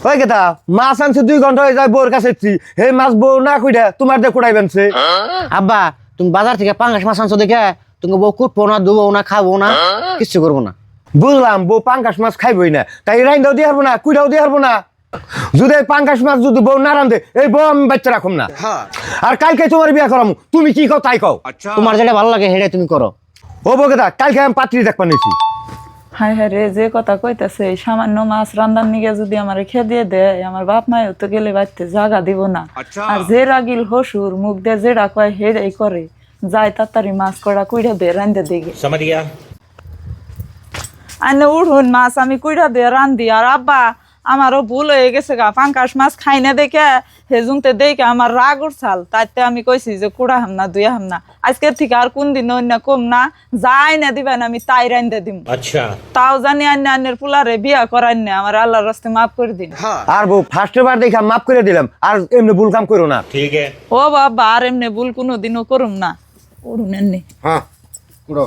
ওই কেতা মাছ আনছে 2 ঘন্টা হয়ে যায় বউর কাছে হে মাছ বউ না কইরা তোমার দিয়ে কোড়াই বানছে। আব্বা তুমি বাজার থেকে পাঙ্গাস মাছ আনছো দেখে তুমি বউ কুটবো না দুবো না খাবো না কিচ্ছু করবো না। বুঝলাম বউ পাঙ্গাস মাছ খাইবই না, তাই রাইন্দাও দিয়ে হারবো না, কুইরাও দিয়ে হারবো না। যদি এই পাঙ্গাস মাছ যদি বউ না রান্ধে এই বউ আমি বাচ্চা রাখুম না। আর কালকে তোমার বিয়া করামু, তুমি কি কও তাই কও। তোমার যেটা ভালো লাগে সেটাই তুমি করো। ও বউকেতা কালকে আমি পাত্রী দেখবা নিছি। হায় হায় রে, যে কথা কইতাছে এই সামান্য মাছ রান্নার নিগে যদি আমার খেয়ে দিয়ে দেয়, আমার বাপ মায়েও তো গেলে বাড়তে জাগা দিব না। আর যে রাগিল হসুর মুখ দিয়ে যেটা কয় হেরাই করে, যাই তাড়াতাড়ি মাছ কড়া কুইড়া দিয়ে রান্ধে দিগে। আনে উঠুন মাছ আমি কুইড়া দিয়ে রান্ধি। আর আব্বা আমারও ভুল হয়ে গেছে গা, পাঙ্কাশ মাছ খাই না দেখে হেজুংতে দেখে আমার রাগ উঠছাল, তাইতে আমি কইছি যে কুড়া হাম না দুইয়া হাম না, আজকের থেকে আর কোন দিন অন্য কম না, যাই না দিবেন আমি তাই রান্ধে দিম। আচ্ছা তাও জানি আন্নের পুলারে বিয়া করাই না, আমার আল্লাহর রাস্তে মাফ করে দিন। আর বউ ফার্স্টের বার দেখা মাফ করে দিলাম, আর এমনি ভুল কাম করো না। ठीक है। ও বাবা আর এমনি ভুল কোনোদিনও করুম না। উড়ুন এমনি। হ্যাঁ কুড়ো